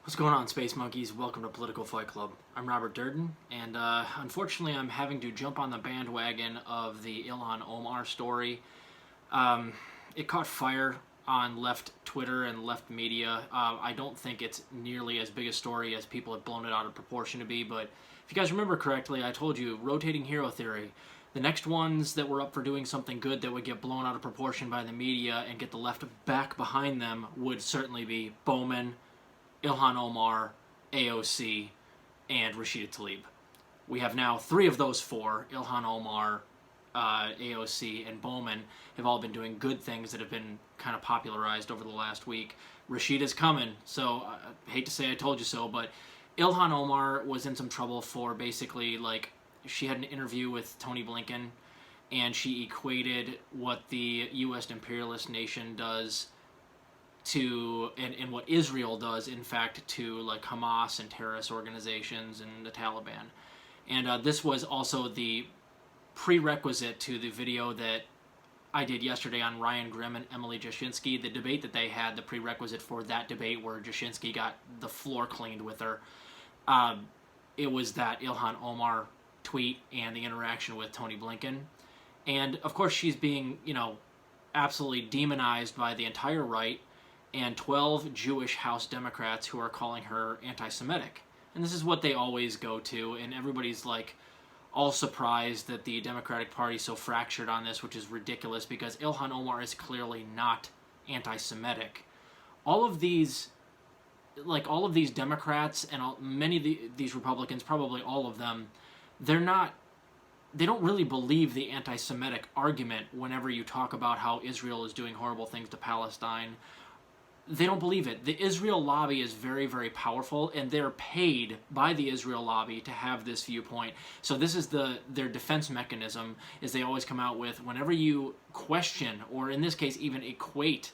What's going on, Space Monkeys? Welcome to Political Fight Club. I'm Robert Durden, and unfortunately I'm having to jump on the bandwagon of the Ilhan Omar story. It caught fire on left Twitter and left media. I don't think it's nearly as big a story as people have blown it out of proportion to be, but if you guys remember correctly, I told you, rotating hero theory. The next ones that were up for doing something good that would get blown out of proportion by the media and get the left back behind them would certainly be Bowman, Ilhan Omar, AOC, and Rashida Tlaib. We have now three of those four, Ilhan Omar, AOC, and Bowman, have all been doing good things that have been kind of popularized over the last week. Rashida's coming, so I hate to say I told you so, but Ilhan Omar was in some trouble for basically, like, she had an interview with Tony Blinken, and she equated what the US imperialist nation does to, and what Israel does, in fact, to like Hamas and terrorist organizations and the Taliban. And this was also the prerequisite to the video that I did yesterday on Ryan Grimm and Emily Jashinsky, the debate that they had, the prerequisite for that debate where Jashinsky got the floor cleaned with her. It was that Ilhan Omar tweet and the interaction with Tony Blinken. And of course she's being, absolutely demonized by the entire right and 12 Jewish House Democrats who are calling her anti-Semitic. And this is what they always go to, and everybody's like all surprised that the Democratic Party is so fractured on this, which is ridiculous because Ilhan Omar is clearly not anti-Semitic. All of these Democrats and many of these Republicans, probably all of them, they don't really believe the anti-Semitic argument whenever you talk about how Israel is doing horrible things to Palestine. They don't believe it. The Israel lobby is very, very powerful, and they're paid by the Israel lobby to have this viewpoint. So this is their defense mechanism, is they always come out with, whenever you question, or in this case even equate,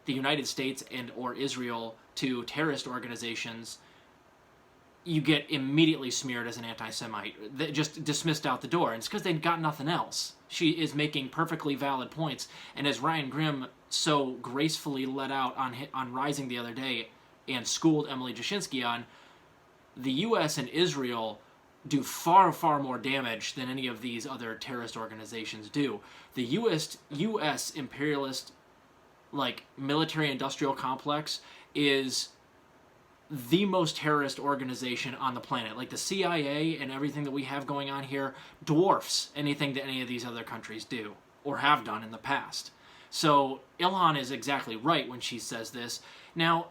the United States and or Israel to terrorist organizations, you get immediately smeared as an anti-Semite. They just dismissed out the door. And it's because they've got nothing else. She is making perfectly valid points. And as Ryan Grimm so gracefully let out on Rising the other day and schooled Emily Jashinsky on, the U.S. and Israel do far, far more damage than any of these other terrorist organizations do. The U.S. imperialist, military-industrial complex is the most terrorist organization on the planet. Like the CIA and everything that we have going on here dwarfs anything that any of these other countries do or have done in the past. So Ilhan is exactly right when she says this. Now,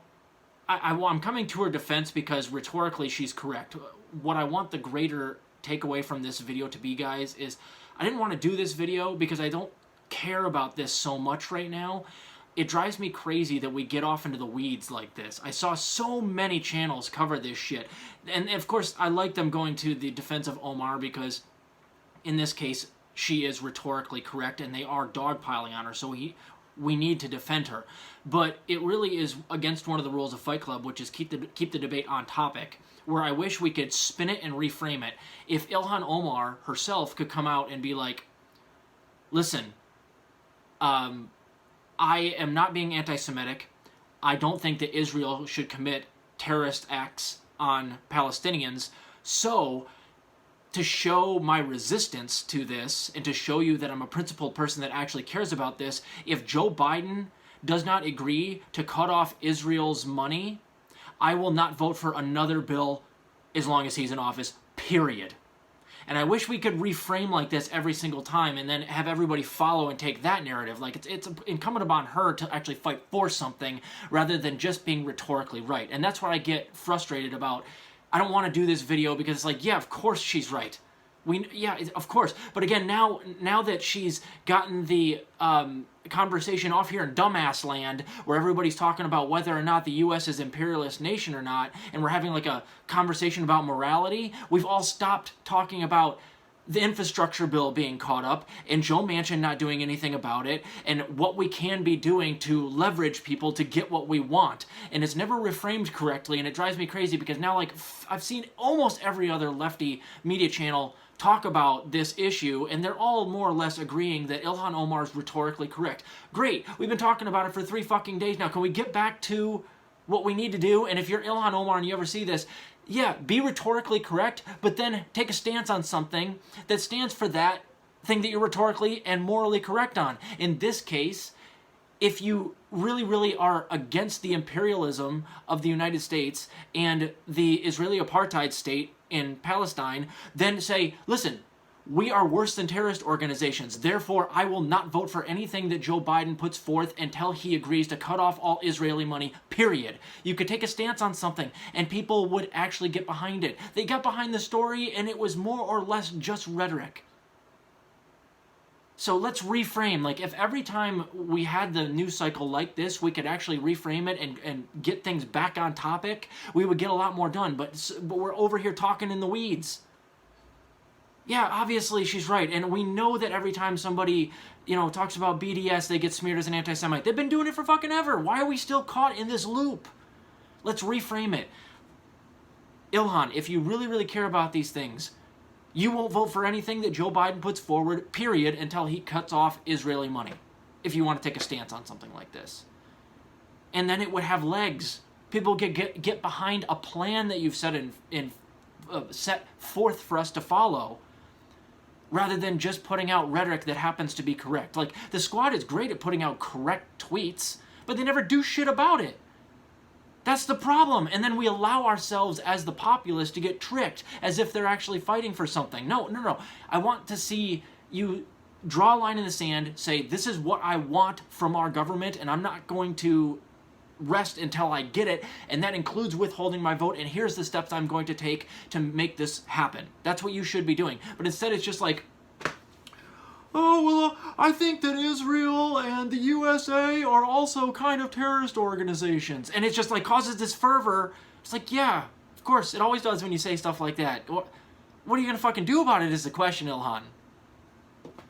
I'm coming to her defense because rhetorically she's correct. What I want the greater takeaway from this video to be, guys, is I didn't want to do this video because I don't care about this so much right now. It drives me crazy that we get off into the weeds like this. I saw so many channels cover this shit. And of course, I like them going to the defense of Omar because in this case, she is rhetorically correct and they are dogpiling on her, so we need to defend her. But it really is against one of the rules of Fight Club, which is keep the debate on topic, where I wish we could spin it and reframe it. If Ilhan Omar herself could come out and be like, listen, I am not being anti-Semitic. I don't think that Israel should commit terrorist acts on Palestinians. So, to show my resistance to this, and to show you that I'm a principled person that actually cares about this, if Joe Biden does not agree to cut off Israel's money, I will not vote for another bill as long as he's in office, period. And I wish we could reframe like this every single time and then have everybody follow and take that narrative. Like, it's incumbent upon her to actually fight for something rather than just being rhetorically right. And that's what I get frustrated about. I don't want to do this video because it's like, yeah, of course she's right. Yeah, of course. But again, now that she's gotten the conversation off here in dumbass land, where everybody's talking about whether or not the U.S. is imperialist nation or not, and we're having like a conversation about morality, we've all stopped talking about the infrastructure bill being caught up, and Joe Manchin not doing anything about it, and what we can be doing to leverage people to get what we want. And it's never reframed correctly, and it drives me crazy because now, I've seen almost every other lefty media channel talk about this issue, and they're all more or less agreeing that Ilhan Omar is rhetorically correct. Great, we've been talking about it for 3 fucking days now. Can we get back to what we need to do, and if you're Ilhan Omar and you ever see this, yeah, be rhetorically correct, but then take a stance on something that stands for that thing that you're rhetorically and morally correct on. In this case, if you really, really are against the imperialism of the United States and the Israeli apartheid state in Palestine, then say, listen, we are worse than terrorist organizations. Therefore, I will not vote for anything that Joe Biden puts forth until he agrees to cut off all Israeli money, period. You could take a stance on something and people would actually get behind it. They got behind the story and it was more or less just rhetoric. So let's reframe. Like, if every time we had the news cycle like this, we could actually reframe it and get things back on topic, we would get a lot more done. But we're over here talking in the weeds. Yeah, obviously she's right. And we know that every time somebody, talks about BDS, they get smeared as an anti-Semite. They've been doing it for fucking ever. Why are we still caught in this loop? Let's reframe it. Ilhan, if you really, really care about these things, you won't vote for anything that Joe Biden puts forward, period, until he cuts off Israeli money, if you want to take a stance on something like this. And then it would have legs. People get behind a plan that you've set forth for us to follow, rather than just putting out rhetoric that happens to be correct. Like, the squad is great at putting out correct tweets, but they never do shit about it. That's the problem. And then we allow ourselves as the populace to get tricked as if they're actually fighting for something. No. I want to see you draw a line in the sand, say, this is what I want from our government, and I'm not going to rest until I get it, and that includes withholding my vote, and here's the steps I'm going to take to make this happen. That's what you should be doing. But instead it's just like, I think that Israel and the USA are also kind of terrorist organizations. And it just like causes this fervor. It's like, yeah, of course, it always does when you say stuff like that. What are you going to fucking do about it is the question, Ilhan.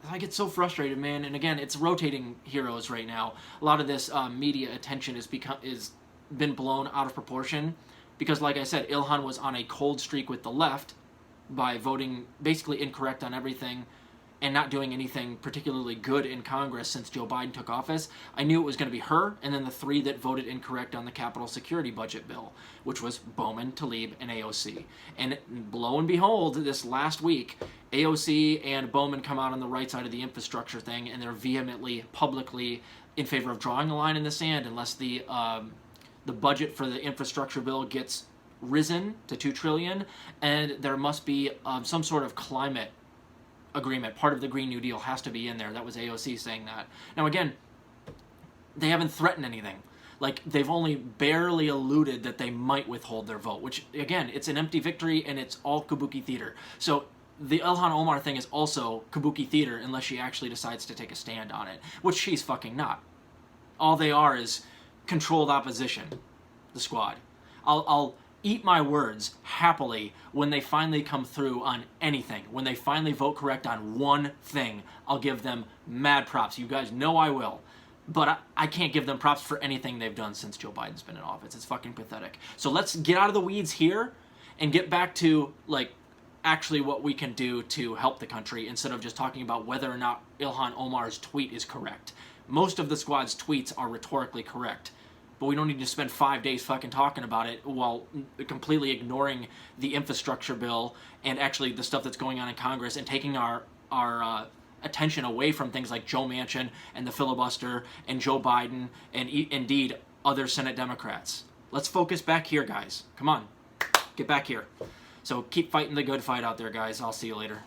I get so frustrated, man. And again, it's rotating heroes right now. A lot of this media attention is been blown out of proportion because, like I said, Ilhan was on a cold streak with the left by voting basically incorrect on everything and not doing anything particularly good in Congress since Joe Biden took office. I knew it was going to be her and then the three that voted incorrect on the Capitol Security Budget bill, which was Bowman, Tlaib, and AOC. And lo and behold, this last week, AOC and Bowman come out on the right side of the infrastructure thing, and they're vehemently, publicly in favor of drawing a line in the sand unless the budget for the infrastructure bill gets risen to $2 trillion, and there must be some sort of climate agreement. Part of the Green New Deal has to be in there. That was AOC saying that. Now again, they haven't threatened anything. Like, they've only barely alluded that they might withhold their vote, which again, it's an empty victory and it's all kabuki theater. So the Ilhan Omar thing is also kabuki theater unless she actually decides to take a stand on it, which she's fucking not. All they are is controlled opposition, the squad. I'll eat my words happily when they finally come through on anything. When they finally vote correct on one thing, I'll give them mad props. You guys know I will. But I can't give them props for anything they've done since Joe Biden's been in office. It's fucking pathetic. So let's get out of the weeds here and get back to, like, actually what we can do to help the country instead of just talking about whether or not Ilhan Omar's tweet is correct. Most of the squad's tweets are rhetorically correct. But we don't need to spend 5 days fucking talking about it while completely ignoring the infrastructure bill and actually the stuff that's going on in Congress and taking our attention away from things like Joe Manchin and the filibuster and Joe Biden and indeed other Senate Democrats. Let's focus back here, guys. Come on. Get back here. So keep fighting the good fight out there, guys. I'll see you later.